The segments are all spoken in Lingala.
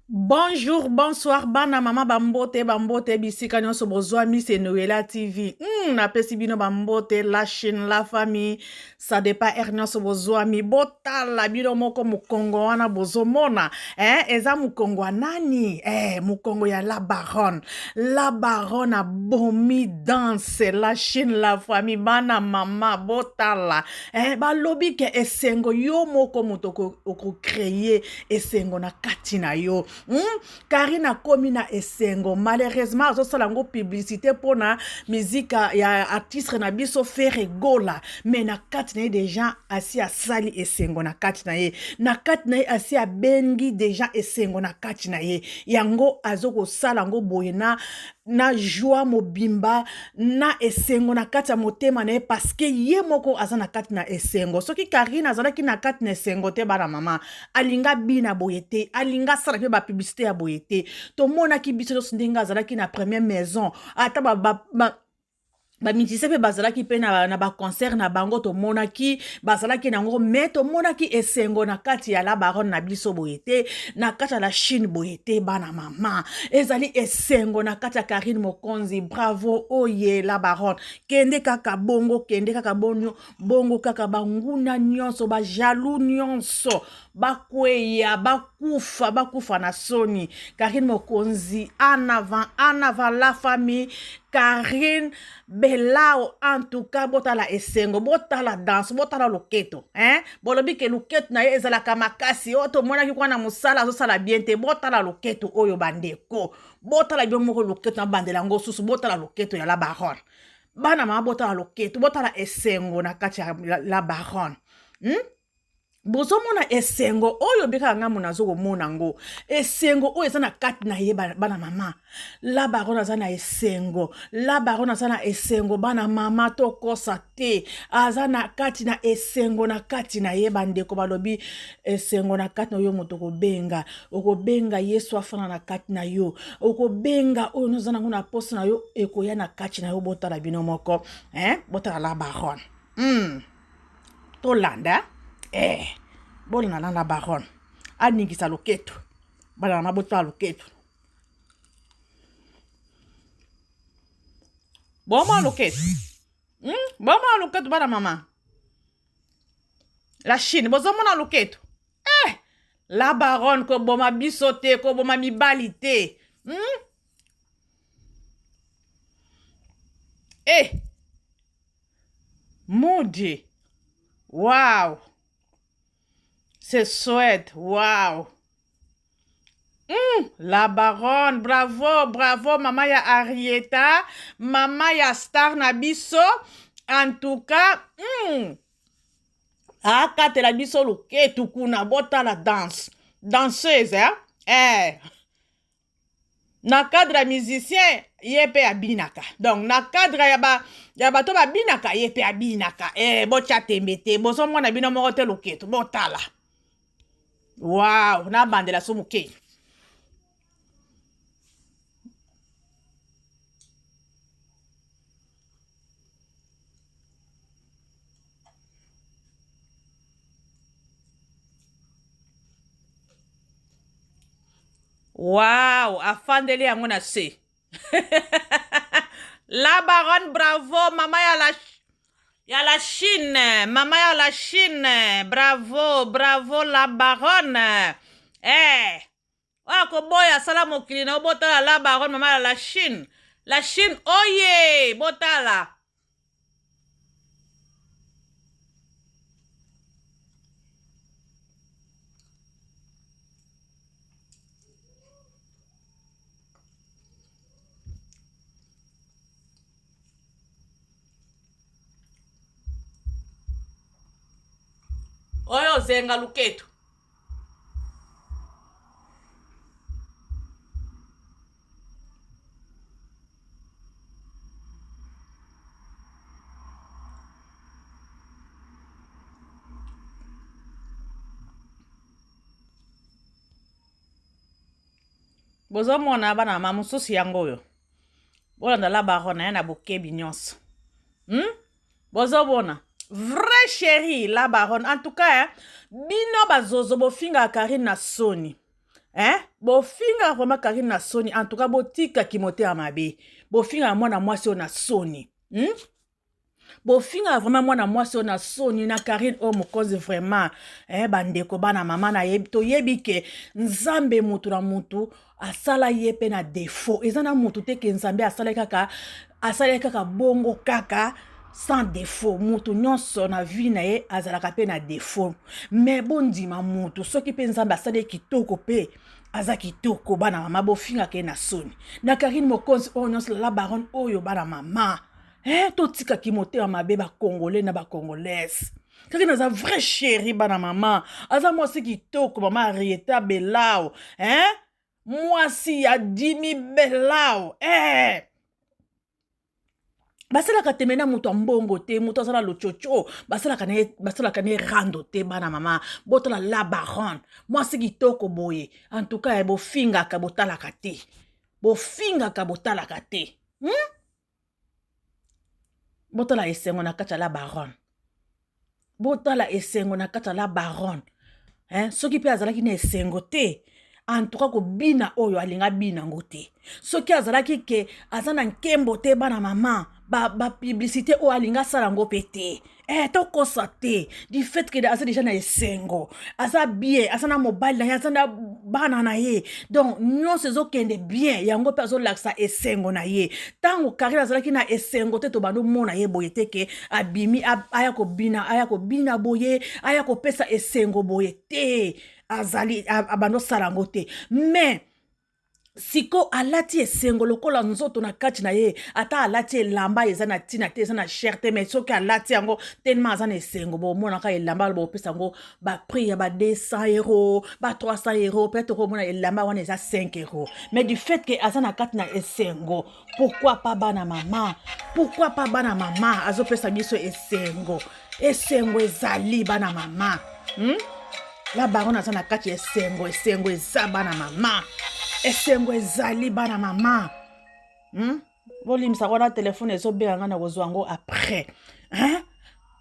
Bonjour, bonsoir, bana mama bambote bisika nyonso bozwa Miss Noela TV. Napesi bino bambote, la chaîne, la famille, ça dépend nyonso bozwa mi botala bino moko mukongo wana bozomona. Eza mukongo nani? Mukongo ya la baronne. La baronne a bomi danse, la chaîne, la famille, bana mama botala. Balobi ke esengo yo moko mutoko oko créer esengo na katina yo. Karina komi na esengo malheureusement azosala ngo publicité pona mizika ya artiste na biso Fere Gola mais na kati na ye deja asi asali esengo na kati na ye asi abengi deja esengo na kati na ye yango azokosala ngo boye na joie mobimba na esengo na kati ya motema na ye parce que ye moko aza na kati na esengo soki Karina azalaki na kati na esengo te bana mama alinga bina boye te alinga sala pe publicité ya boye te tomonaki biso nyonso ndenge azalaki na première maison ata bamitise mpe bazalaki mpe na baconcert na bango tomonaki bazalaki nango me tomonaki esengo na kati ya la baronne na biso boye te na kati ya la Chine boye te bana mama ezali esengo na kati ya Karine Mokonzi bravo oye la baronne kende kaka bongo bongo kaka banguna nyonso bajalou nyonso bakweya bakufa na soni Karine Mokonzi en avant la famille Karine Belao en tout cas botala esengo botala danse botala loketo bolobi ke loketo na ye ezalaka makasi oyo tomonaki kwana mosala azosala bien te botala loketo oyo bandeko botala bio moko loketo na bandela ngo susu botala loketo ya la baronne bana mama botala loketo botala esengo na kati ya la baronne bozomona esengo oyo beka nga mona azomona ngo esengo oyo eza na kati na ye bana mama la baronne aza na esengo la baronne aza na esengo bana mama tokosa te aza na kati na esengo na kati na ye bandeko balobi esengo na kati na yo moto okobenga yesu afana na kati na yo okobenga oyo noza nango na poste na yo ekoya na kati na yo botala bino moko botala la baronne tolanda bolina na la baronne aningisa loketo bana mama botala loketo boma loketo bana mama la Chine bozomona loketo la baronne ko boma biso te ko boma mibali te mon Dieu wow c'est chouette, wow. La baronne, bravo, maman ya Arieta, maman ya star na biso. En tout cas, akate la biso loketu kuna bota la danseuse, na cadre ya musicien yepe abinaka donc na cadre ya bato babinaka yepe abinaka botya tembe te bozomona bino moko te loketu botala. Wow, na bandela so muke. Wow, afandeli yango na se. La baronne bravo, mama ya la Chine, mama ya la Chine, bravo la baronne. Koboya sala mokili na botala la baronne mama ya la Chine. La Chine oye, botala. Oyo zenga luketu. Bozomona bana mama mosusu yango oyo bolanda la baronne na bokebi nyonso bozomona vrai chéri la baronne en tout cas bino bazozo bofinga Karine na soni bofinga vraiment Karine na soni en tout cas botika kimote ya mabe bofinga mwana mwasi o na soni bofinga vraiment mwana mwasi o na soni na Karine o mokonzi vraiment bandeko bana mama na yebi toyebi ke nzambe mutu na mutu asala ye pe na défaut eza na mutu te ke nzambe asala kaka bongo kaka sans défaut mutu nyonso na vie na ye azalaka pe na défaut mais bondima mutu soki pe nzambe asali kitoko pe aza kitoko bana mama bofinga ke na soni na Karine mokonzi oyo nyonso la baronne oyo bana mama totika kimote ya mabe ba congolais na ba congolaise Karine aza vrai chéri bana mama aza mwasi kitoko mama Arieta Belao mwasi ya Dimi Belao basalaka teme na mutu mbongo te mutu azala lochocho basalaka ne rando te bana mama botola la baronne mwasi kitoko boye en tout cas bofingaka botalaka te botala esengo na kati ya la baronne soki pe azalaki na esengo te en tout cas kobina oyo alinga bina ngo te soki azalaki ke aza na nkembo te bana mama publicité oyo alinga sala ngo pe te tokosa te du fait que aza déjà na esengo aza bien aza na mobali na ye aza na bana na ye donc nyonso ezokende bien yango mpe azolakisa esengo na ye ntango Karine azalaki na esengo te tobando mona ye boye te ke abimi aya kobina boye aya kopesa esengo boye te azali abando sala ngo te mais siko alati esengo lokola nzoto na kati na ye ata alati elamba eza na tina te eza na cher te mais soki alati yango tellement aza na esengo bomonaka elamba bopesa yango baprix ya ba 200 €, ba 300 €, peut-être komona elamba wana eza 5 €. Mais du fait que aza na kati na esengo pourquoi pas bana mama azopesa biso esengo ezali bana mama la baronne aza na kati ya esengo eza bana mama esengo ezali bana mama bolimisa wana telefone ezobenganga na kozwa yango après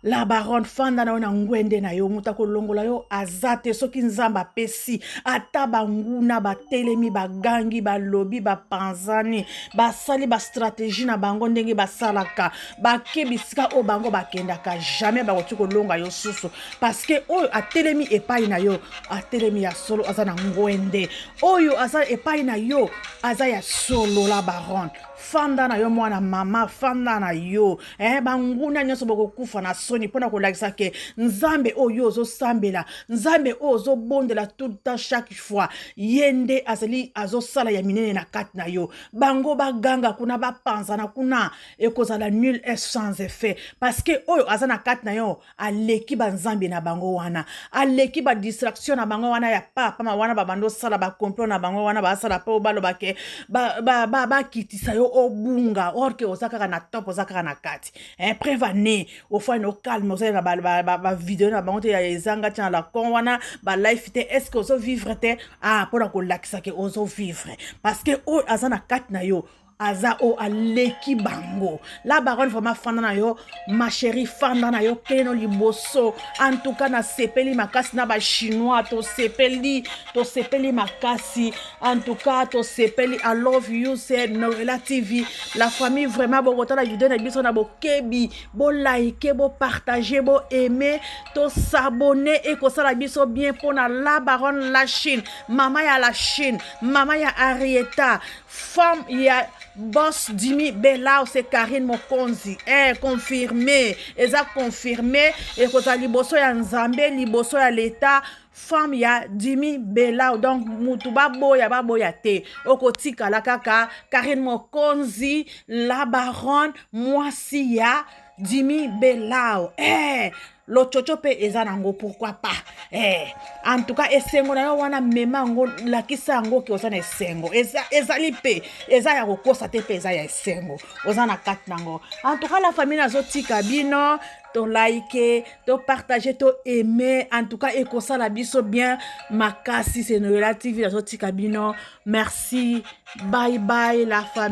la baronne fanda na yo na ngwende na yo mutu akolongola yo aza te soki nzambe apesi ata banguna batelemi bagangi balobi bapanzani basali bastratégie na bango ndenge basalaka bake bisika oyo bango bakendaka jamais bakoki kolonga yo susu parce que oyo atelemi epai na yo atelemi ya solo aza na ngwende oyo aza epai na yo aza ya solo la baronne fanda na yo mwana mama fanda na yo banguna nyonso bokokufa na soni mpona kolakisa ke nzambe oyo ozosambela nzambe oyo ozobondela tout temps chaque fois ye nde azali azosala ya minene na kati na yo bango baganga kuna bapanzana kuna ekozala nul et sans effet parce que oyo aza na kati na yo aleki banzambe na bango wana aleki badistraction na bango wana ya papa wana babando osala bacomplot na bango wana basala mpe obaloba ke bakitisa yo obunga or ke oza kaka na top oza kaka na kati prévane ofwa no calme oza na ba vidéo na bango te ya ezanga tia la kon wana ba life te est-ce que ozo vivre te pona ko lakisa ke ozo vivre parce que o aza na kati na yo aza o aleki bango la baronne vraiment fanda na yo ma chérie fanda na yo keno liboso en tout cas na sepeli makasi na ba chinois to sepeli makasi en tout cas to sepeli I love you c'est Noela TV la famille vraiment bokota la vidéo na biso na bokebi bo like bo partager bo aimer to s'abonner et ko sala biso bien pona la baronne la Chine mama ya la Chine mama ya Arieta femme ya Boss Dimi Belao c'est Karine Mokonzi confirmé eza confirmé et koza liboso ya nzambe liboso ya l'état femme ya Dimi Belao donc mutu baboya te okotika la kaka Karine Mokonzi la baronne mwasi ya Dimi Belao lochocho pe eza nango pourquoi pas en tout cas esengo na yo wana mema ngo lakisa ngo ke oza na esengo ezali pe eza ya kokosa te pe eza ya esengo oza na kati nango en tout cas la famille nazotika bino to like to partager to aimer en tout cas ekosala biso bien makasi c'est Noela TV nazotika bino merci bye bye la famille.